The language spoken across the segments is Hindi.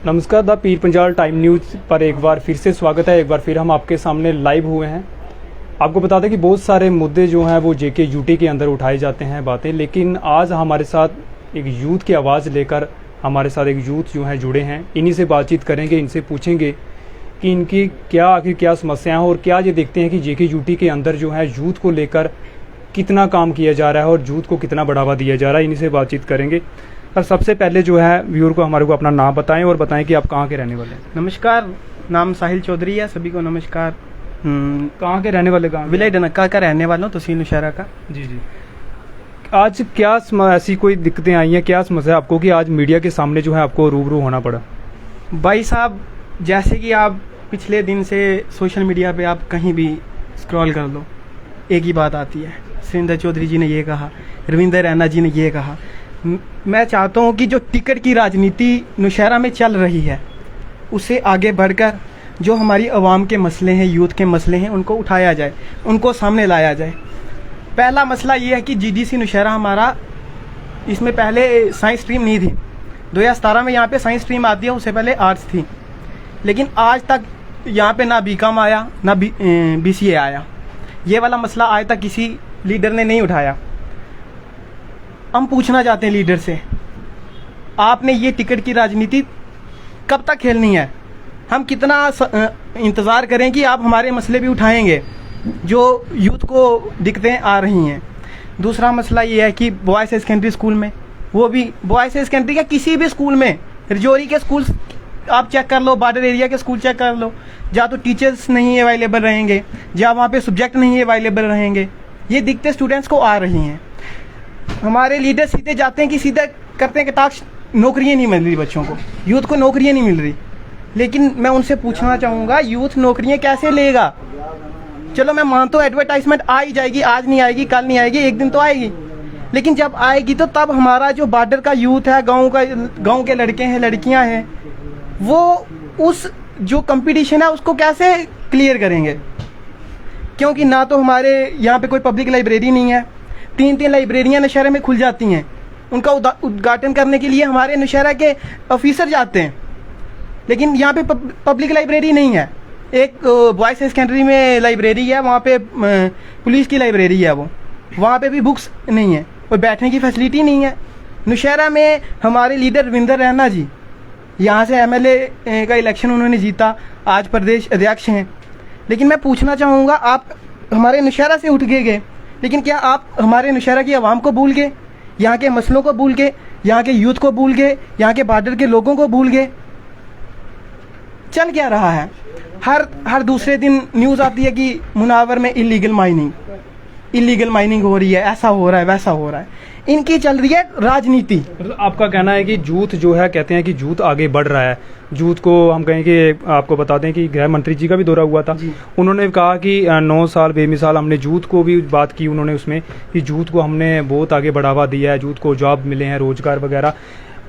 नमस्कार, the Pir Panjal time news पर एक बार फिर से स्वागत है। एक बार फिर हम आपके सामने लाइव हुए हैं। आपको बता दें कि बहुत सारे मुद्दे जो हैं वो जेके यूटी के अंदर उठाए जाते हैं बातें, लेकिन आज हमारे साथ एक यूथ की आवाज़ लेकर हमारे साथ एक यूथ जो हैं जुड़े हैं। इन्हीं से बातचीत करेंगे, इनसे पूछेंगे कि इनकी आखिर क्या समस्याएँ हैं और क्या ये देखते हैं कि जेके यूटी के अंदर जो है यूथ को लेकर कितना काम किया जा रहा है और यूथ को कितना बढ़ावा दिया जा रहा है। इन्हीं से बातचीत करेंगे। और सबसे पहले जो है व्यूअर को हमारे को अपना नाम बताएं और बताएं कि आप कहाँ के रहने वाले हैं। नमस्कार, नाम साहिल चौधरी है। सभी को नमस्कार। कहाँ के रहने वाले? कहाँ? विलय डनक्का का रहने वाला हूँ, तहसील नौशहरा का। जी। आज क्या ऐसी कोई दिक्कतें आई हैं, क्या समस्या आपको कि आज मीडिया के सामने जो है आपको रूबरू होना पड़ा? भाई साहब, जैसे कि आप पिछले दिन से सोशल मीडिया पे आप कहीं भी स्क्रॉल कर लो, एक ही बात आती है। सुरेंद्र चौधरी जी ने ये कहा, रविंदर रैना जी ने ये कहा। मैं चाहता हूँ कि जो टिकट की राजनीति नौशहरा में चल रही है उसे आगे बढ़कर जो हमारी आवाम के मसले हैं, यूथ के मसले हैं, उनको उठाया जाए, उनको सामने लाया जाए। पहला मसला ये है कि जीडीसी नौशहरा हमारा, इसमें पहले साइंस स्ट्रीम नहीं थी। 2017 में यहाँ पे साइंस स्ट्रीम आती है, उससे पहले आर्ट्स थी। लेकिन आज तक यहाँ पे ना बीकॉम आया, ना बीसीए आया। ये वाला मसला आज तक किसी लीडर ने नहीं उठाया। हम पूछना चाहते हैं लीडर से, आपने ये टिकट की राजनीति कब तक खेलनी है? हम कितना इंतज़ार करें कि आप हमारे मसले भी उठाएंगे जो यूथ को दिक्कतें आ रही हैं। दूसरा मसला ये है कि बॉयज़ सेकेंडरी स्कूल में, वो भी बॉयज़ सेकेंडरी का किसी भी स्कूल में, रजौरी के स्कूल आप चेक कर लो, बॉर्डर एरिया के स्कूल चेक कर लो, जहाँ तो टीचर्स नहीं अवेलेबल रहेंगे, जहाँ वहाँ पे सब्जेक्ट नहीं अवेलेबल रहेंगे। ये दिक्कतें स्टूडेंट्स को आ रही हैं। हमारे लीडर सीधे जाते हैं कि सीधे करते हैं कि ताकि नौकरियाँ नहीं मिल रही बच्चों को, यूथ को नौकरियाँ नहीं मिल रही। लेकिन मैं उनसे पूछना चाहूँगा, यूथ नौकरियाँ कैसे लेगा? चलो मैं मानता हूँ एडवर्टाइजमेंट आ ही जाएगी, आज नहीं आएगी, कल नहीं आएगी, एक दिन तो आएगी। लेकिन जब आएगी तो तब हमारा जो बॉर्डर का यूथ है, गाँव के लड़के हैं, लड़कियाँ हैं, वो उस जो कंपटीशन है उसको कैसे क्लियर करेंगे? क्योंकि ना तो हमारे यहाँ पे कोई पब्लिक लाइब्रेरी नहीं है। 3 लाइब्रेरियाँ नौशहरा में खुल जाती हैं, उनका उद्घाटन करने के लिए हमारे नौशहरा के ऑफिसर जाते हैं। लेकिन यहाँ पे पब्लिक लाइब्रेरी नहीं है। एक बॉयज़ सेकेंडरी में लाइब्रेरी है, वहाँ पे पुलिस की लाइब्रेरी है, वो वहाँ पे भी बुक्स नहीं है और बैठने की फैसिलिटी नहीं है। नौशहरा में हमारे लीडर रविंदर रैना जी, यहाँ से एमएलए का इलेक्शन उन्होंने जीता, आज प्रदेश अध्यक्ष हैं। लेकिन मैं पूछना चाहूँगा, आप हमारे नौशहरा से उठ के गए, लेकिन क्या आप हमारे नौशहरा की आवाम को भूल गए, यहाँ के मसलों को भूल गए, यहाँ के यूथ को भूल गए, यहाँ के बॉर्डर के लोगों को भूल गए? चल क्या रहा है? हर दूसरे दिन न्यूज़ आती है कि मुनावर में इलीगल माइनिंग हो रही है, ऐसा हो रहा है, वैसा हो रहा है। इनकी चल रही है राजनीति। आपका कहना है कि यूथ जो है, कहते हैं कि यूथ आगे बढ़ रहा है। यूथ को हम कहें कि आपको बता दें कि गृह मंत्री जी का भी दौरा हुआ था, उन्होंने कहा कि 9 साल बेमिसाल हमने यूथ को भी बात की उन्होंने उसमें कि यूथ को हमने बहुत आगे बढ़ावा दिया है, यूथ को जॉब मिले हैं, रोजगार वगैरह।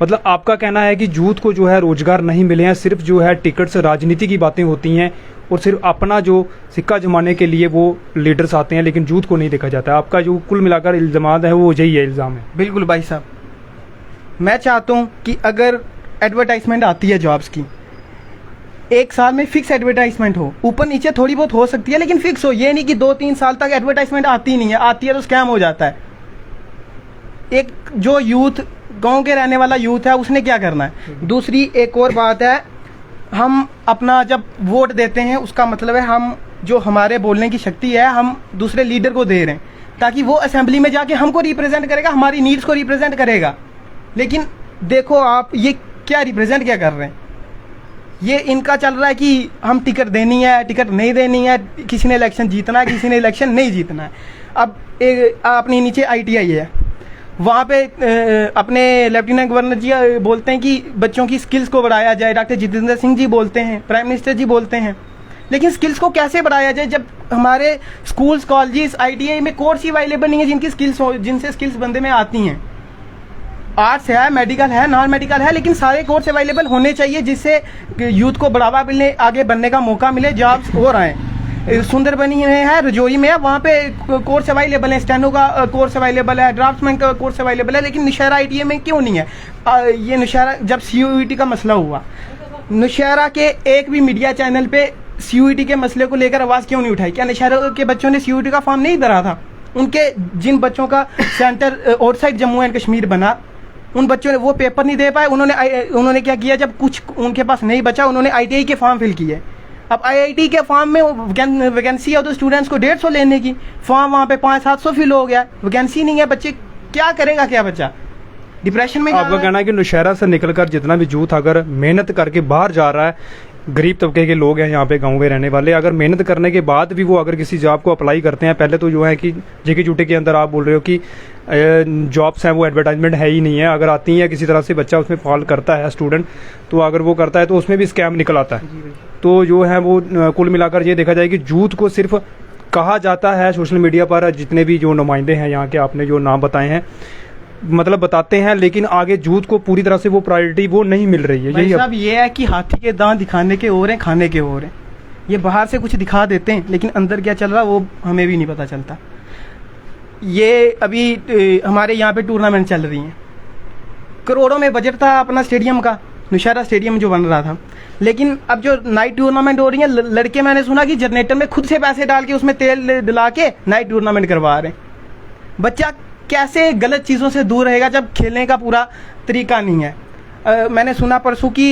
मतलब आपका कहना है कि यूथ को जो है रोजगार नहीं मिले हैं, सिर्फ जो है टिकट से राजनीति की बातें होती हैं और सिर्फ अपना जो सिक्का जमाने के लिए वो लीडर्स आते हैं, लेकिन यूथ को नहीं देखा जाता। आपका जो कुल मिलाकर इल्ज़ाम है वो यही है, इल्ज़ाम है। बिल्कुल भाई साहब, मैं चाहता हूँ कि अगर एडवर्टाइजमेंट आती है जॉब्स की, 1 साल में फिक्स एडवर्टाइजमेंट हो, ऊपर नीचे थोड़ी बहुत हो सकती है लेकिन फिक्स हो। ये नहीं कि 2-3 साल तक एडवर्टाइजमेंट आती नहीं है, आती है तो स्कैम हो जाता है। एक जो यूथ, गांव के रहने वाला यूथ है, उसने क्या करना है? दूसरी एक और बात है, हम अपना जब वोट देते हैं उसका मतलब है हम जो हमारे बोलने की शक्ति है हम दूसरे लीडर को दे रहे हैं, ताकि वो असेंबली में जाके हमको रिप्रेजेंट करेगा, हमारी नीड्स को रिप्रेजेंट करेगा। लेकिन देखो आप ये क्या रिप्रेजेंट क्या कर रहे हैं? ये इनका चल रहा है कि हम टिकट देनी है, टिकट नहीं देनी है, किसी ने इलेक्शन जीतना है, किसी ने इलेक्शन नहीं जीतना है। अब अपनी नीचे ITI है, वहाँ पे अपने लेफ्टिनेंट गवर्नर जी बोलते हैं कि बच्चों की स्किल्स को बढ़ाया जाए, डॉक्टर जितेंद्र सिंह जी बोलते हैं, प्राइम मिनिस्टर जी बोलते हैं। लेकिन स्किल्स को कैसे बढ़ाया जाए जब हमारे स्कूल्स, कॉलेजेस, ITI में कोर्स ही अवेलेबल नहीं है जिनसे स्किल्स बंदे में आती हैं? आर्ट्स है, मेडिकल है, नॉन मेडिकल है, लेकिन सारे कोर्स अवेलेबल होने चाहिए जिससे यूथ को बढ़ावा मिले, आगे बढ़ने का मौका मिले, जॉब्स हो रहे हैं। सुंदर बनी है, रजौरी में है, वहाँ पे कोर्स अवेलेबल है, स्टेनो का कोर्स अवेलेबल है, ड्राफ्ट्समैन का कोर्स अवेलेबल है। लेकिन नौशहरा ITI में क्यों नहीं है? ये नौशहरा जब CUET का मसला हुआ नौशहरा के एक भी मीडिया चैनल पे सीयूईटी के मसले को लेकर आवाज़ क्यों नहीं उठाई? क्या नौशहरा के बच्चों ने सीयूईटी का फॉर्म नहीं भरा था? उनके जिन बच्चों का centre outside Jammu and Kashmir बना, उन बच्चों ने वो पेपर नहीं दे पाए। उन्होंने क्या किया, जब कुछ उनके पास नहीं बचा, उन्होंने आईटीआई के फॉर्म फिल किए। अब आईआईटी के फॉर्म में वैकेंसी है तो स्टूडेंट्स को 150 लेने की, फॉर्म वहाँ पे 500-700 फिल हो गया, वैकेंसी नहीं है। बच्चे क्या करेगा, क्या बच्चा डिप्रेशन में। आपका कहना है कि नौशहरा से निकलकर जितना भी यूथ अगर मेहनत करके बाहर जा रहा है, गरीब तबके के लोग हैं यहाँ पे गांव में रहने वाले, अगर मेहनत करने के बाद भी वो अगर किसी जॉब को अप्लाई करते हैं, पहले तो जो है कि जेके यूटी के अंदर आप बोल रहे हो कि जॉब्स हैं वो एडवर्टाइजमेंट है ही नहीं है, अगर आती हैं किसी तरह से बच्चा उसमें फॉल करता है स्टूडेंट, तो अगर वो करता है तो उसमें भी स्कैम निकल आता है। तो जो है वो कुल मिलाकर ये देखा जाए कि यूथ को सिर्फ कहा जाता है सोशल मीडिया पर, जितने भी जो नुमाइंदे हैं यहाँ के आपने जो नाम बताए हैं, मतलब बताते हैं, लेकिन आगे यूथ को पूरी तरह से वो प्रायोरिटी वो नहीं मिल रही है। यही अब ये है कि हाथी के दांत दिखाने के और हैं, खाने के और हैं। ये बाहर से कुछ दिखा देते हैं, लेकिन अंदर क्या चल रहा वो हमें भी नहीं पता चलता। ये अभी हमारे यहाँ पे टूर्नामेंट चल रही हैं, करोड़ों में बजट था अपना स्टेडियम का, नौशहरा स्टेडियम जो बन रहा था। लेकिन अब जो नाइट टूर्नामेंट हो रही है, लड़के मैंने सुना कि जनरेटर में खुद से पैसे डाल के उसमें तेल डिला के नाइट टूर्नामेंट करवा रहे हैं। बच्चा कैसे गलत चीज़ों से दूर रहेगा जब खेलने का पूरा तरीका नहीं है। मैंने सुना परसों कि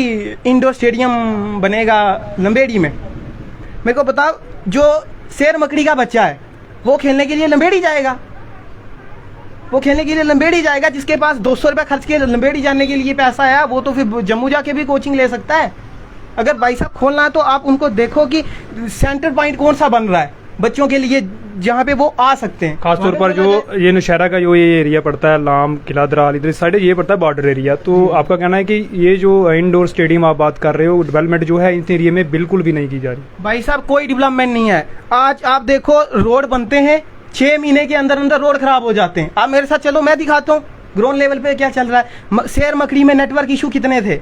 इंडोर स्टेडियम बनेगा लंबेड़ी में। मेरे को बताओ, जो शेर मकड़ी का बच्चा है वो खेलने के लिए लंबेड़ी जाएगा, वो खेलने के लिए लंबेड़ी जाएगा। जिसके पास 200 रुपये खर्च के लंबेड़ी जाने के लिए पैसा है, वो तो फिर जम्मू जाके भी कोचिंग ले सकता है। अगर भाई साहब खोलना है तो आप उनको देखो कि सेंटर पॉइंट कौन सा बन रहा है बच्चों के लिए, जहाँ पे वो आ सकते हैं। खासतौर पर जो ये नौशहरा का जो ये एरिया पड़ता है, लाम, किला दराल, इधर साइड ये पड़ता है बॉर्डर एरिया। तो आपका कहना है कि ये जो इंडोर स्टेडियम आप बात कर रहे हो, डेवलपमेंट जो है इस एरिया में बिल्कुल भी नहीं की जा रही। भाई साहब कोई डेवलपमेंट नहीं है। आज आप देखो रोड बनते हैं, 6 महीने के अंदर अंदर रोड खराब हो जाते हैं। आप मेरे साथ चलो, मैं दिखाता हूँ ग्राउंड लेवल पे क्या चल रहा है। शेर मकड़ी में नेटवर्क इशू कितने थे।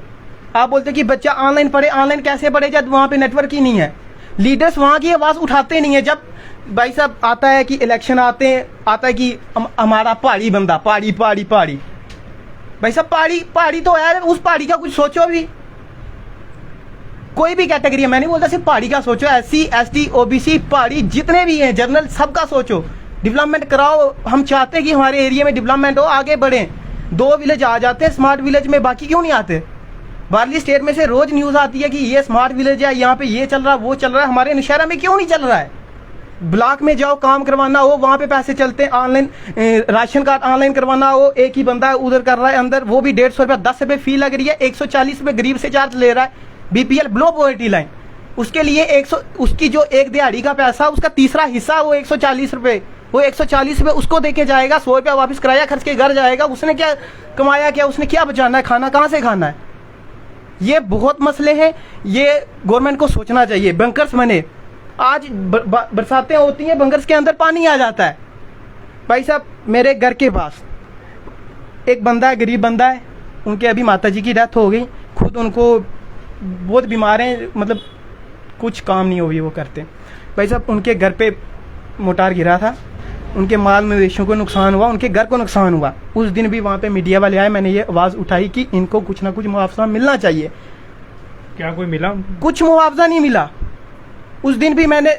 आप बोलते कि बच्चा ऑनलाइन पढ़े, ऑनलाइन कैसे पढ़े जब वहाँ पे नेटवर्क ही नहीं है। लीडर्स वहाँ की आवाज़ उठाते नहीं है। जब भाई साहब आता है कि इलेक्शन आता है कि हमारा पहाड़ी बंदा, पहाड़ी पहाड़ी पहाड़ी। भाई साहब पहाड़ी तो है, उस पहाड़ी का कुछ सोचो भी। कोई भी कैटेगरी है, मैं नहीं बोलता सिर्फ पहाड़ी का सोचो, SC ST OBC पहाड़ी जितने भी हैं जनरल, सबका सोचो, डेवलपमेंट कराओ। हम चाहते हैं कि हमारे एरिया में डेवलपमेंट हो, आगे बढ़ें। 2 विलेज आ जाते हैं स्मार्ट विलेज में, बाकी क्यों नहीं आते? बाहरली स्टेट में से रोज न्यूज़ आती है कि ये स्मार्ट विलेज है, यहाँ पे ये चल रहा है, वो चल रहा है। हमारे नौशहरा में क्यों नहीं चल रहा है? ब्लॉक में जाओ, काम करवाना हो, वहाँ पे पैसे चलते हैं। ऑनलाइन राशन कार्ड ऑनलाइन करवाना हो, एक ही बंदा उधर कर रहा है अंदर, वो भी 150 रुपये, 10 रुपये फी लग रही है, 140 रुपये गरीब से चार्ज ले रहा है। BPL बिलो पॉवर्टी लाइन, उसके लिए 100, उसकी जो एक दिहाड़ी का पैसा, उसका तीसरा हिस्सा वो 140 रुपये, वो 140 रुपये उसको दे के जाएगा, 100 रुपया वापस किराया खर्च के घर जाएगा। उसने क्या कमाया, क्या उसने क्या बचाना है? खाना कहाँ से खाना है? ये बहुत मसले हैं, ये गवर्नमेंट को सोचना चाहिए। बंकर्स बने, आज बरसातें होती हैं, बंकर्स के अंदर पानी आ जाता है। भाई साहब मेरे घर के पास एक बंदा है, गरीब बंदा है, उनके अभी माताजी की डेथ हो गई, खुद उनको बहुत बीमार हैं, मतलब कुछ काम नहीं हो वो करते। भाई साहब उनके घर पे मोटार गिरा था, उनके माल मवेशियों को नुकसान हुआ, उनके घर को नुकसान हुआ। उस दिन भी वहाँ पे मीडिया वाले आए, मैंने ये आवाज़ उठाई कि इनको कुछ ना कुछ मुआवजा मिलना चाहिए। क्या कोई मिला? कुछ मुआवजा नहीं मिला। उस दिन भी मैंने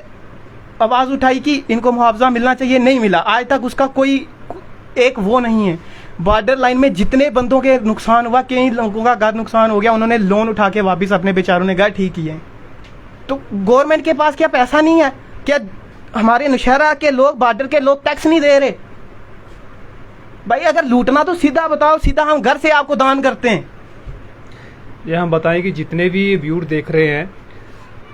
आवाज़ उठाई कि इनको मुआवजा मिलना चाहिए, नहीं मिला। आज तक उसका कोई एक वो नहीं है। बॉर्डर लाइन में जितने बंदों के नुकसान हुआ, कई लोगों का घर नुकसान हो गया, उन्होंने लोन उठा के वापस अपने बेचारों ने घर ठीक किए। तो गवर्नमेंट के पास क्या पैसा नहीं है? क्या हमारे नौशहरा के लोग, बॉर्डर के लोग टैक्स नहीं दे रहे? भाई अगर लूटना तो सीधा बताओ, सीधा हम घर से आपको दान करते हैं। ये हम बताएं कि जितने भी व्यूअर देख रहे हैं,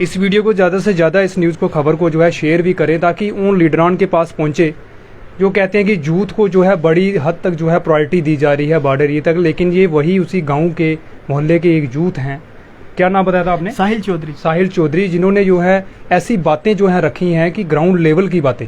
इस वीडियो को ज़्यादा से ज़्यादा, इस न्यूज़ को, खबर को जो है शेयर भी करें, ताकि उन लीडरान के पास पहुँचे जो कहते हैं कि यूथ को जो है बड़ी हद तक जो है प्रायोरिटी दी जा रही है बॉर्डर एरिया तक, लेकिन ये वही उसी गाँव के मोहल्ले के एक यूथ हैं। क्या नाम बताया था आपने? साहिल चौधरी। साहिल चौधरी, जिन्होंने जो है ऐसी बातें जो है रखी हैं कि ग्राउंड लेवल की बातें,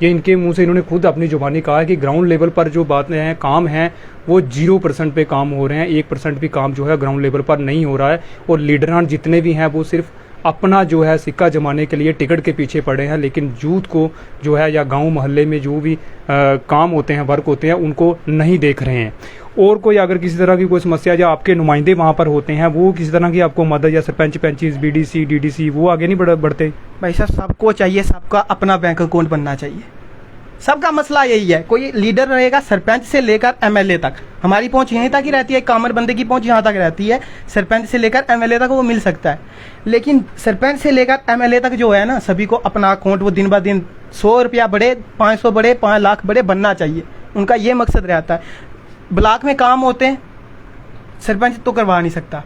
ये इनके मुंह से इन्होंने खुद अपनी जुबानी कहा है कि ग्राउंड लेवल पर जो बातें हैं, काम हैं, वो 0% पे काम हो रहे हैं, 1% भी काम जो है ग्राउंड लेवल पर नहीं हो रहा है। और लीडरान जितने भी हैं वो सिर्फ अपना जो है सिक्का जमाने के लिए टिकट के पीछे पड़े हैं, लेकिन यूथ को जो है या गांव मोहल्ले में जो भी काम होते हैं, वर्क होते हैं, उनको नहीं देख रहे हैं। और कोई अगर किसी तरह की कोई समस्या या आपके नुमाइंदे वहाँ पर होते हैं, वो किसी तरह की आपको मदद या सरपंच पंचीज BDC DDC वो आगे नहीं बढ़ते? भाई साहब सबको चाहिए, सबका अपना बैंक अकाउंट बनना चाहिए। सबका मसला यही है, कोई लीडर रहेगा सरपंच से लेकर MLA तक, हमारी पहुंच यहीं तक ही रहती है, कामन बंदे की पहुंच यहाँ तक रहती है, सरपंच से लेकर MLA तक वो मिल सकता है। लेकिन सरपंच से लेकर MLA तक जो है ना, सभी को अपना अकाउंट वो दिन ब दिन 100 रुपया बढ़े, 500 बढ़े, 5 लाख बढ़े, बनना चाहिए। उनका ये मकसद रहता है। ब्लॉक में काम होते हैं, सरपंच तो करवा नहीं सकता,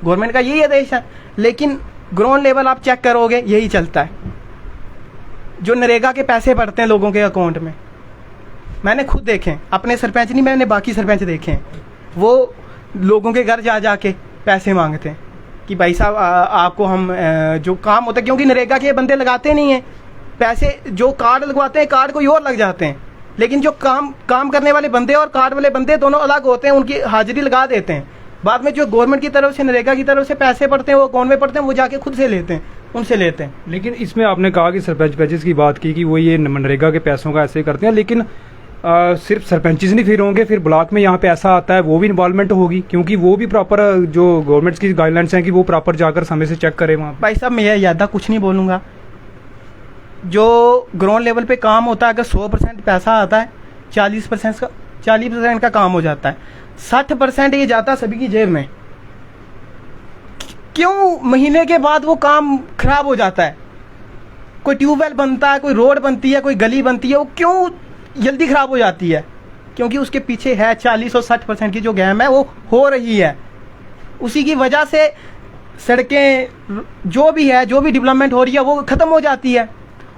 गवर्नमेंट का यही आदेश है। लेकिन ग्राउंड लेवल आप चेक करोगे यही चलता है। जो नरेगा के पैसे पड़ते हैं लोगों के अकाउंट में, मैंने खुद देखे, अपने सरपंच नहीं, मैंने बाकी सरपंच देखे हैं, वो लोगों के घर जा के पैसे मांगते हैं कि भाई साहब आपको हम जो काम होता है, क्योंकि नरेगा के बंदे लगाते नहीं हैं पैसे, जो कार्ड लगवाते हैं कार्ड कोई और लग जाते हैं, लेकिन जो काम करने वाले बंदे और कार्ड वाले बंदे दोनों अलग होते हैं, उनकी हाजिरी लगा देते हैं। बाद में जो गवर्नमेंट की तरफ से नरेगा की तरफ से पैसे पड़ते हैं वो अकाउंट में पड़ते हैं, वो जाके खुद से लेते हैं, उनसे लेते हैं। लेकिन इसमें आपने कहा कि सरपंच पंचेस की बात की कि वो ये नरेगा के पैसों का ऐसे करते हैं, लेकिन सिर्फ सरपंचेस नहीं फिर होंगे, फिर ब्लॉक में यहाँ पे ऐसा आता है वो भी इन्वॉल्वमेंट होगी, क्योंकि वो भी प्रॉपर जो गवर्नमेंट की गाइडलाइंस हैं कि वो प्रॉपर जाकर समय से चेक करें वहाँ। भाई साहब मैं ज़्यादा कुछ नहीं बोलूँगा, जो ग्राउंड लेवल पे काम होता है, अगर 100% पैसा आता है, 40% का काम हो जाता है, 60% ये जाता है सभी की जेब में। क्यों महीने के बाद वो काम खराब हो जाता है? कोई ट्यूबवेल बनता है, कोई रोड बनती है, कोई गली बनती है, वो क्यों जल्दी खराब हो जाती है? क्योंकि उसके पीछे है 40 और 60% की जो गैम है वो हो रही है। उसी की वजह से सड़कें जो भी है, जो भी डेवलपमेंट हो रही है वो ख़त्म हो जाती है।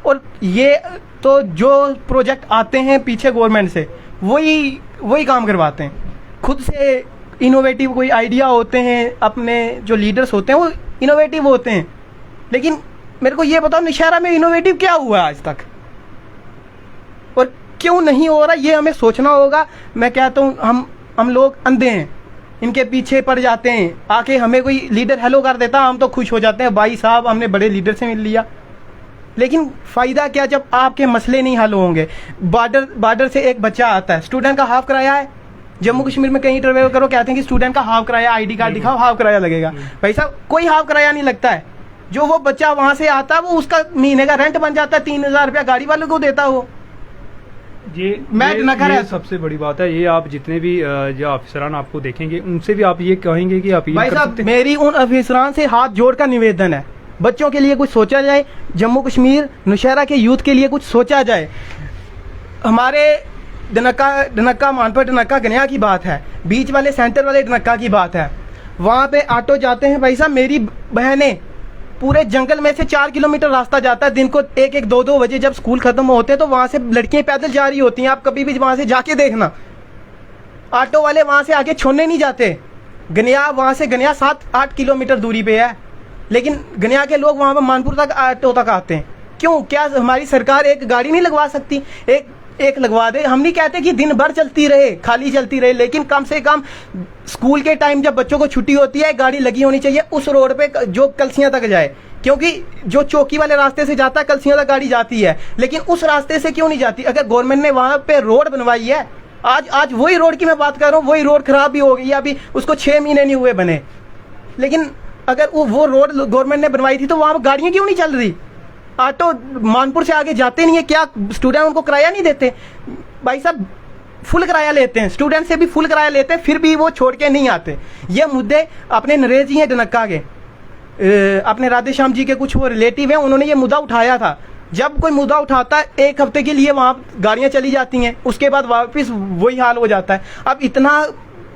और ये तो जो प्रोजेक्ट आते हैं पीछे गवर्नमेंट से वही काम करवाते हैं। खुद से इनोवेटिव कोई आइडिया होते हैं, अपने जो लीडर्स होते हैं वो इनोवेटिव होते हैं। लेकिन मेरे को ये बताओ नौशहरा में इनोवेटिव क्या हुआ आज तक और क्यों नहीं हो रहा, ये हमें सोचना होगा। मैं कहता हूँ हम लोग अंधे हैं, इनके पीछे पड़ जाते हैं। आके हमें कोई लीडर हेलो कर देता हम तो खुश हो जाते हैं, भाई साहब हमने बड़े लीडर से मिल लिया। लेकिन फ़ायदा क्या जब आपके मसले नहीं हल होंगे? बॉर्डर से एक बच्चा आता है, स्टूडेंट का हाफ किराया है। जम्मू कश्मीर में कहीं ट्रेवल करो, कहते हैं कि स्टूडेंट का हाफ किराया, ID कार्ड दिखाओ हाफ किराया लगेगा। भाई साहब कोई हाफ किराया नहीं लगता है। जो वो बच्चा वहाँ से आता है वो उसका महीने का रेंट बन जाता है, 3000 रुपया गाड़ी वाले को देता है वो। ये सबसे बड़ी बात है। ये आप जितने भी जो अफसरान आपको देखेंगे उनसे भी आप ये कहेंगे कि आप भाई साहब मेरी उन अफसरान से हाथ जोड़ का निवेदन है, बच्चों के लिए कुछ सोचा जाए, जम्मू कश्मीर नौशहरा के यूथ के लिए कुछ सोचा जाए। हमारे डनक्का मानपुर डनक्का गनिया की बात है, बीच वाले सेंटर वाले डनक्का की बात है, वहाँ पे ऑटो जाते हैं। भाई साहब मेरी बहनें पूरे जंगल में से 4 किलोमीटर रास्ता जाता है, दिन को 1-1, 2-2 बजे जब स्कूल खत्म होते हैं तो वहाँ से लड़कियाँ पैदल जा रही होती हैं। आप कभी भी वहाँ से जाके देखना, ऑटो वाले वहाँ से आगे छोड़ने नहीं जाते। वहाँ से गनिया 7-8 किलोमीटर दूरी पे है, लेकिन गनिया के लोग वहाँ पर मानपुर तक ऑटो तक आते हैं। क्यों? क्या हमारी सरकार एक गाड़ी नहीं लगवा सकती? एक लगवा दे। हम नहीं कहते कि दिन भर चलती रहे, खाली चलती रहे, लेकिन कम से कम स्कूल के टाइम जब बच्चों को छुट्टी होती है गाड़ी लगी होनी चाहिए उस रोड पे जो कलसियां तक जाए। क्योंकि जो चौकी वाले रास्ते से जाता है कलसियां तक गाड़ी जाती है, लेकिन उस रास्ते से क्यों नहीं जाती? अगर गवर्नमेंट ने वहाँ पे रोड बनवाई है, आज वही रोड की मैं बात कर रहा हूँ, वही रोड खराब भी हो गई, अभी उसको 6 महीने नहीं हुए बने, लेकिन अगर वो रोड गवर्नमेंट ने बनवाई थी तो वहाँ गाड़ियाँ क्यों नहीं चल रही? ऑटो मानपुर से आगे जाते नहीं है, क्या स्टूडेंट उनको किराया नहीं देते? भाई साहब फुल किराया लेते हैं, स्टूडेंट से भी फुल किराया लेते हैं, फिर भी वो छोड़ के नहीं आते। ये मुद्दे अपने नरेश जी हैं डनक्का के, अपने राधे श्याम जी के कुछ वो रिलेटिव हैं, उन्होंने ये मुद्दा उठाया था। जब कोई मुद्दा उठाता है 1 हफ्ते के लिए वहाँ गाड़ियाँ चली जाती हैं, उसके बाद वापस वही हाल हो जाता है। अब इतना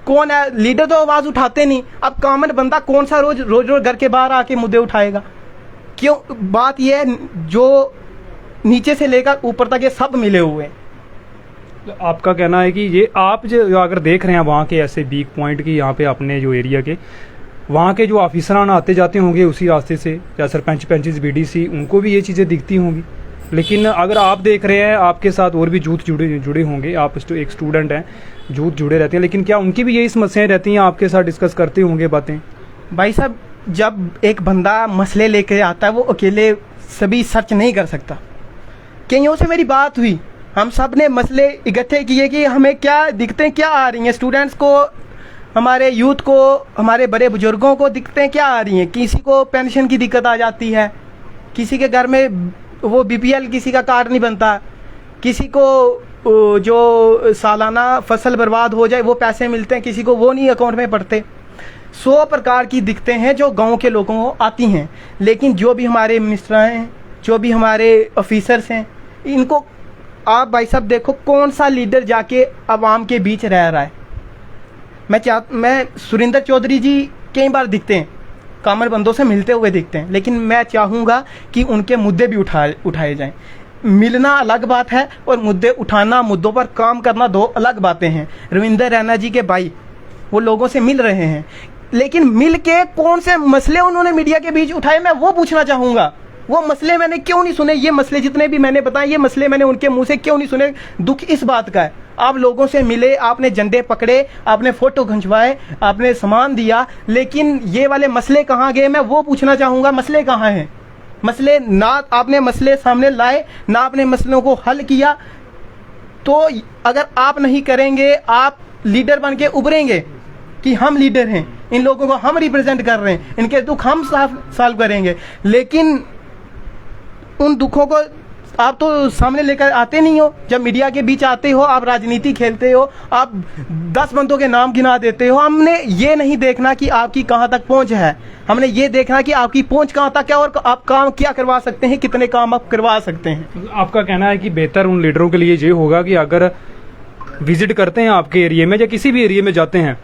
कौन है लीडर, तो आवाज़ उठाते नहीं। अब कॉमन बंदा कौन सा रोज घर के बाहर आके मुद्दे उठाएगा? क्यों? बात यह है जो नीचे से लेकर ऊपर तक ये सब मिले हुए हैं। आपका कहना है कि ये आप जो अगर देख रहे हैं वहाँ के ऐसे वीक पॉइंट की, यहाँ पे अपने जो एरिया के वहाँ के जो ऑफिसरान आते जाते होंगे उसी रास्ते से, या सरपंच पंचेस BDC, उनको भी ये चीज़ें दिखती होंगी। लेकिन अगर आप देख रहे हैं आपके साथ और भी यूथ जुड़े होंगे, आप एक स्टूडेंट हैं, यूथ जुड़े रहते हैं, लेकिन क्या उनकी भी यही समस्याएं रहती हैं? आपके साथ डिस्कस करते होंगे बातें? भाई साहब जब एक बंदा मसले लेके आता है वो अकेले सभी सर्च नहीं कर सकता। कईयों से मेरी बात हुई, हम सब ने मसले इकट्ठे किए कि हमें क्या दिक्कतें क्या आ रही हैं, स्टूडेंट्स को, हमारे यूथ को, हमारे बड़े बुजुर्गों को दिक्कतें क्या आ रही हैं। किसी को पेंशन की दिक्कत आ जाती है, किसी के घर में वो बीपीएल किसी का कार्ड नहीं बनता, किसी को जो सालाना फसल बर्बाद हो जाए वो पैसे मिलते हैं, किसी को वो नहीं अकाउंट में पड़ते। 100 प्रकार की दिक्कतें हैं जो गांव के लोगों को आती हैं। लेकिन जो भी हमारे मिनिस्टर हैं, जो भी हमारे ऑफिसर्स हैं, इनको आप भाई साहब देखो कौन सा लीडर जाके आवाम के बीच रह रहा है। मैं सुरेंद्र चौधरी जी कई बार दिखते हैं, कॉमन बंदों से मिलते हुए दिखते हैं, लेकिन मैं चाहूँगा कि उनके मुद्दे भी उठाए जाएं। मिलना अलग बात है और मुद्दे उठाना, मुद्दों पर काम करना दो अलग बातें हैं। रविंदर रैना जी के भाई वो लोगों से मिल रहे हैं, लेकिन मिल के कौन से मसले उन्होंने मीडिया के बीच उठाए, मैं वो पूछना चाहूँगा। वो मसले मैंने क्यों नहीं सुने, ये मसले जितने भी मैंने बताए, ये मसले मैंने उनके मुंह से क्यों नहीं सुने। दुख इस बात का है, आप लोगों से मिले, आपने झंडे पकड़े, आपने फोटो खिंचवाए, आपने सामान दिया, लेकिन ये वाले मसले कहाँ गए, मैं वो पूछना चाहूँगा। मसले कहाँ हैं? मसले ना आपने मसले सामने लाए, ना आपने मसलों को हल किया। तो अगर आप नहीं करेंगे, आप लीडर बन के उभरेंगे कि हम लीडर हैं, इन लोगों को हम रिप्रेजेंट कर रहे हैं, इनके दुख हम सॉल्व करेंगे, लेकिन उन दुखों को आप तो सामने लेकर आते नहीं हो। जब मीडिया के बीच आते हो, आप राजनीति खेलते हो, आप 10 बंदों के नाम गिना देते हो। हमने ये नहीं देखना कि आपकी कहाँ तक पहुँच है, हमने ये देखना कि आपकी पहुँच कहाँ तक है और आप काम क्या करवा सकते हैं, कितने काम आप करवा सकते हैं। आपका कहना है कि बेहतर उन लीडरों के लिए ये होगा कि अगर विजिट करते हैं आपके एरिया में या किसी भी एरिया में जाते हैं,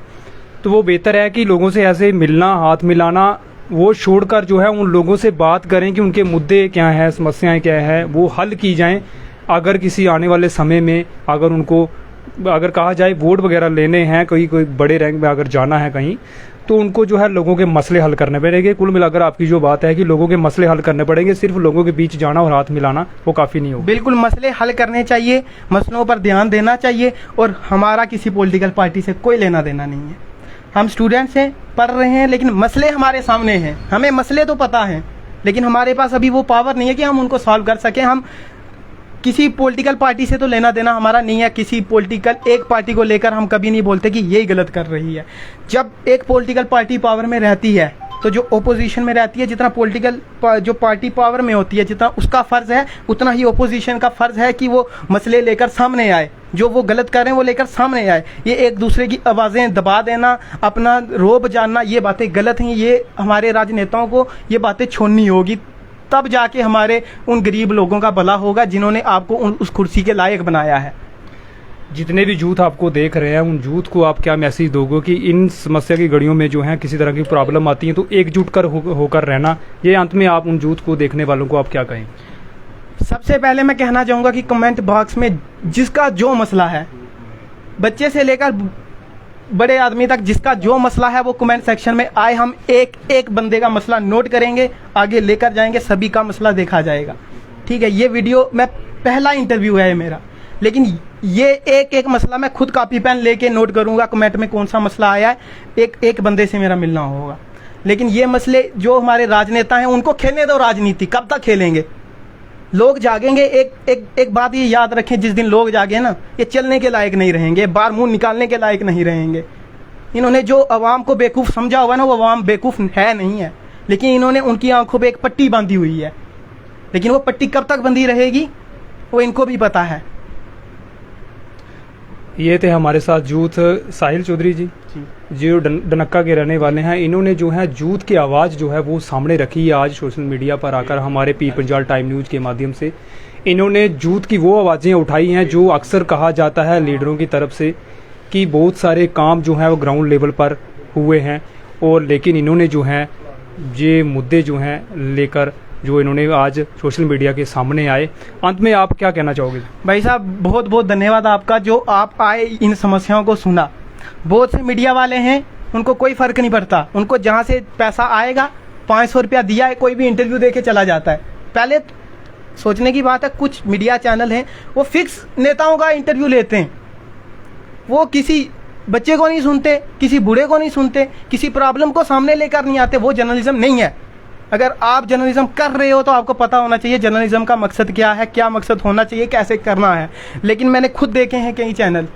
तो वो बेहतर है कि लोगों से ऐसे मिलना, हाथ मिलाना वो छोड़कर जो है उन लोगों से बात करें कि उनके मुद्दे क्या हैं, समस्याएं क्या हैं, वो हल की जाएं। अगर किसी आने वाले समय में अगर उनको अगर कहा जाए वोट वगैरह लेने हैं, कोई बड़े रैंक में अगर जाना है कहीं, तो उनको जो है लोगों के मसले हल करने पड़ेंगे। कुल मिलाकर आपकी जो बात है कि लोगों के मसले हल करने पड़ेंगे, सिर्फ लोगों के बीच जाना और हाथ मिलाना वो काफ़ी नहीं होगा। बिल्कुल मसले हल करने चाहिए, मसलों पर ध्यान देना चाहिए, और हमारा किसी पॉलिटिकल पार्टी से कोई लेना देना नहीं है। हम स्टूडेंट्स हैं, पढ़ रहे हैं, लेकिन मसले हमारे सामने हैं, हमें मसले तो पता हैं, लेकिन हमारे पास अभी वो पावर नहीं है कि हम उनको सॉल्व कर सकें। हम किसी पॉलिटिकल पार्टी से तो लेना देना हमारा नहीं है, किसी पॉलिटिकल एक पार्टी को लेकर हम कभी नहीं बोलते कि यही गलत कर रही है। जब एक पॉलिटिकल पार्टी पावर में रहती है, तो जो ओपोजिशन में रहती है, जितना पॉलिटिकल जो पार्टी पावर में होती है, जितना उसका फ़र्ज़ है, उतना ही ओपोजिशन का फ़र्ज़ है कि वो मसले लेकर सामने आए, जो वो गलत कर रहे हैं वो लेकर सामने आए। ये एक दूसरे की आवाज़ें दबा देना, अपना रोब जानना, ये बातें गलत हैं। ये हमारे राजनेताओं को ये बातें छोड़नी होगी, तब जाके हमारे उन गरीब लोगों का भला होगा जिन्होंने आपको उस कुर्सी के लायक बनाया है। जितने भी यूथ आपको देख रहे हैं, उन यूथ को आप क्या मैसेज दोगे कि इन समस्या की घड़ियों में जो है किसी तरह की प्रॉब्लम आती है तो एकजुट होकर रहना, ये अंत में आप उन यूथ को, देखने वालों को आप क्या कहें? सबसे पहले मैं कहना चाहूँगा कि कमेंट बॉक्स में जिसका जो मसला है, बच्चे से लेकर बड़े आदमी तक जिसका जो मसला है, वो कमेंट सेक्शन में आए। हम एक एक बंदे का मसला नोट करेंगे, आगे लेकर जाएंगे, सभी का मसला देखा जाएगा। ठीक है, ये वीडियो मैं पहला इंटरव्यू है मेरा, लेकिन ये एक एक मसला मैं खुद कॉपी पेन लेके नोट करूँगा, कमेंट में कौन सा मसला आया है, एक एक बंदे से मेरा मिलना होगा। लेकिन ये मसले जो हमारे राजनेता हैं, उनको खेलने दो राजनीति, कब तक खेलेंगे? लोग जागेंगे। एक बात ये याद रखें, जिस दिन लोग जागे ना, ये चलने के लायक नहीं रहेंगे, बार मुंह निकालने के लायक नहीं रहेंगे। इन्होंने जो अवाम को बेवकूफ़ समझा हुआ ना, वो अवाम बेवकूफ़ है नहीं है, लेकिन इन्होंने उनकी आंखों पे एक पट्टी बांधी हुई है, लेकिन वो पट्टी कब तक बंधी रहेगी वो इनको भी पता है। ये थे हमारे साथ यूथ साहिल चौधरी जी, जो डनक्का के रहने वाले हैं। इन्होंने जो है यूथ की आवाज़ जो है वो सामने रखी है आज सोशल मीडिया पर आकर, हमारे पी पंजाब टाइम न्यूज़ के माध्यम से। इन्होंने यूथ की वो आवाज़ें उठाई हैं जो अक्सर कहा जाता है लीडरों की तरफ से कि बहुत सारे काम जो हैं वो ग्राउंड लेवल पर हुए हैं, और लेकिन इन्होंने जो है ये मुद्दे जो हैं लेकर जो इन्होंने आज सोशल मीडिया के सामने आए। अंत में आप क्या कहना चाहोगे? भाई साहब बहुत बहुत धन्यवाद आपका, जो आप आए, इन समस्याओं को सुना। बहुत से मीडिया वाले हैं, उनको कोई फ़र्क नहीं पड़ता, उनको जहाँ से पैसा आएगा, 500 रुपया दिया है, कोई भी इंटरव्यू दे के चला जाता है। पहले सोचने की बात है, कुछ मीडिया चैनल हैं वो फिक्स नेताओं का इंटरव्यू लेते हैं, वो किसी बच्चे को नहीं सुनते, किसी बूढ़े को नहीं सुनते, किसी प्रॉब्लम को सामने लेकर नहीं आते, वो जर्नलिज्म नहीं है। अगर आप जर्नलिज्म कर रहे हो तो आपको पता होना चाहिए जर्नलिज्म का मकसद क्या है, क्या मकसद होना चाहिए, कैसे करना है। लेकिन मैंने खुद देखे हैं कई चैनल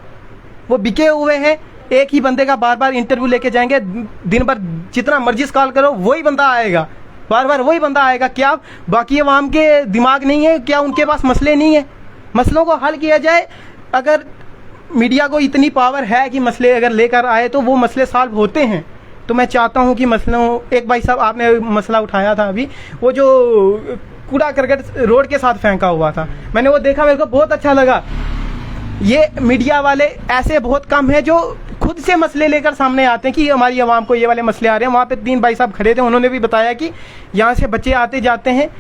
वो बिके हुए हैं, एक ही बंदे का बार बार इंटरव्यू लेके जाएंगे, दिन भर जितना मर्जी कॉल करो वही बंदा आएगा, बार बार वही बंदा आएगा। क्या बाकी अवाम के दिमाग नहीं है? क्या उनके पास मसले नहीं है? मसलों को हल किया जाए। अगर मीडिया को इतनी पावर है कि मसले अगर लेकर आए तो वो मसले सॉल्व होते हैं। तो मैं चाहता हूं कि मसलों, एक भाई साहब आपने मसला उठाया था अभी, वो जो कूड़ा करकट रोड के साथ फेंका हुआ था, मैंने वो देखा, मेरे को बहुत अच्छा लगा। ये मीडिया वाले ऐसे बहुत कम हैं जो खुद से मसले लेकर सामने आते हैं कि हमारी आवाम को ये वाले मसले आ रहे हैं। वहाँ पे 3 भाई साहब खड़े थे, उन्होंने भी बताया कि यहाँ से बच्चे आते जाते हैं।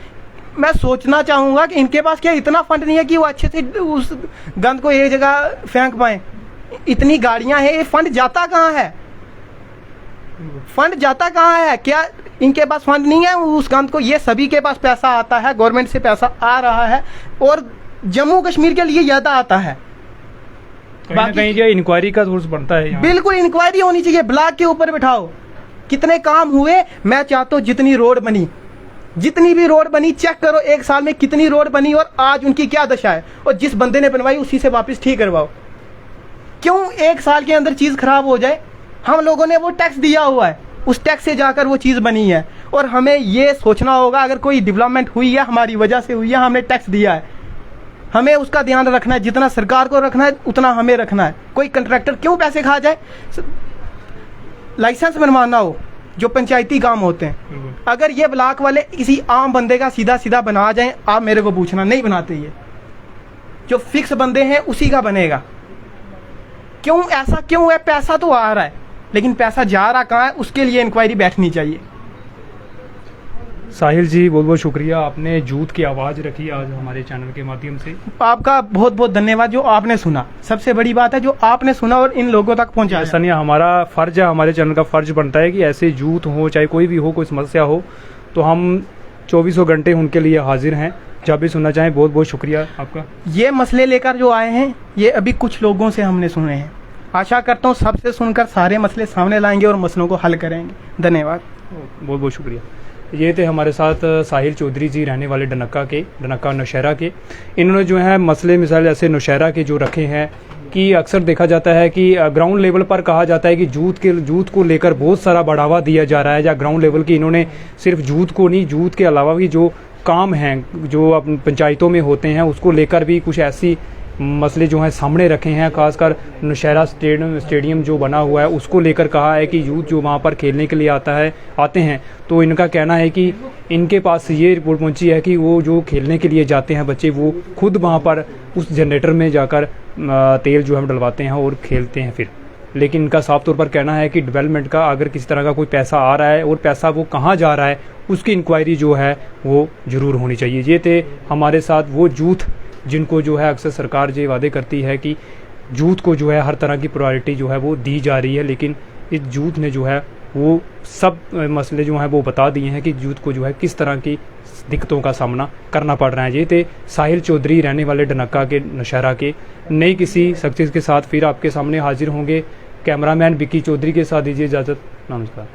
मैं सोचना चाहूँगा कि इनके पास क्या इतना फंड नहीं है कि वो अच्छे से उस गंद को एक जगह फेंक पाएँ? इतनी गाड़ियाँ हैं, ये फंड जाता कहाँ है? फंड जाता कहाँ है? क्या इनके पास फंड नहीं है उस गंद को? ये सभी के पास पैसा आता है, गवर्नमेंट से पैसा आ रहा है, और जम्मू कश्मीर के लिए ज़्यादा आता है। कहीं क्या इंक्वायरी का सोर्स बनता है? बिल्कुल इंक्वायरी होनी चाहिए, ब्लॉक के ऊपर बिठाओ कितने काम हुए। मैं चाहता हूँ जितनी रोड बनी, जितनी भी रोड बनी, चेक करो 1 साल में कितनी रोड बनी और आज उनकी क्या दशा है, और जिस बंदे ने बनवाई उसी से वापस ठीक करवाओ। क्यों 1 साल के अंदर चीज़ खराब हो जाए? हम लोगों ने वो टैक्स दिया हुआ है, उस टैक्स से जाकर वो चीज़ बनी है, और हमें ये सोचना होगा अगर कोई डेवलपमेंट हुई है हमारी वजह से हुई है, हमने टैक्स दिया है, हमें उसका ध्यान रखना है। जितना सरकार को रखना है उतना हमें रखना है। कोई कंट्रैक्टर क्यों पैसे खा जाए? लाइसेंस बनवाना हो, जो पंचायती काम होते हैं, अगर ये ब्लॉक वाले किसी आम बंदे का सीधा सीधा बना जाए, आप मेरे को पूछना, नहीं बनाते। ये जो फिक्स बंदे हैं उसी का बनेगा। क्यों ऐसा क्यों है? पैसा तो आ रहा है, लेकिन पैसा जा रहा कहाँ है, उसके लिए इंक्वायरी बैठनी चाहिए। साहिल जी, बहुत बहुत शुक्रिया, आपने जूत की आवाज़ रखी आज हमारे चैनल के माध्यम से। आपका बहुत बहुत धन्यवाद जो आपने सुना। सबसे बड़ी बात है जो आपने सुना और इन लोगों तक पहुंचाया। ऐसा नहीं, हमारा फ़र्ज है, हमारे चैनल का फ़र्ज बनता है कि ऐसे जूत हो, चाहे कोई भी हो, कोई समस्या हो, तो हम 24 घंटे उनके लिए हाजिर हैं। जब भी सुनना चाहें। बहुत बहुत शुक्रिया आपका। ये मसले लेकर जो आए हैं ये अभी कुछ लोगों से हमने सुने हैं। आशा करता हूँ सबसे सुनकर सारे मसले सामने लाएंगे और मसलों को हल करेंगे। धन्यवाद। बहुत बहुत शुक्रिया। ये थे हमारे साथ साहिल चौधरी जी, रहने वाले डनक्का नौशहरा के। इन्होंने जो है मसले मिसाल ऐसे नौशहरा के जो रखे हैं कि अक्सर देखा जाता है कि ग्राउंड लेवल पर कहा जाता है कि जूत को लेकर बहुत सारा बढ़ावा दिया जा रहा है, या ग्राउंड लेवल की इन्होंने सिर्फ जूत को नहीं, जूत के अलावा भी जो काम हैं जो अपन पंचायतों में होते हैं उसको लेकर भी कुछ ऐसी मसले जो हैं सामने रखे हैं। खासकर नौशहरा स्टेडियम जो बना हुआ है उसको लेकर कहा है कि यूथ जो वहाँ पर खेलने के लिए आते हैं, तो इनका कहना है कि इनके पास ये रिपोर्ट पहुँची है कि वो जो खेलने के लिए जाते हैं बच्चे, वो खुद वहाँ पर उस जनरेटर में जाकर तेल जो है डलवाते हैं और खेलते हैं फिर। लेकिन इनका साफ तौर पर कहना है कि डेवलपमेंट का अगर किसी तरह का कोई पैसा आ रहा है और पैसा वो कहाँ जा रहा है उसकी इंक्वायरी जो है वो ज़रूर होनी चाहिए। ये थे हमारे साथ वो यूथ जिनको जो है अक्सर सरकार ये वादे करती है कि यूथ को जो है हर तरह की प्रायोरिटी जो है वो दी जा रही है, लेकिन इस यूथ ने जो है वो सब मसले जो हैं वो बता दिए हैं कि यूथ को जो है किस तरह की दिक्कतों का सामना करना पड़ रहा है। ये थे साहिल चौधरी, रहने वाले डनक्का के नौशहरा के। नई किसी शख्सियत के साथ फिर आपके सामने हाजिर होंगे। कैमरामैन विक्की चौधरी के साथ दीजिए इजाज़त। नमस्कार।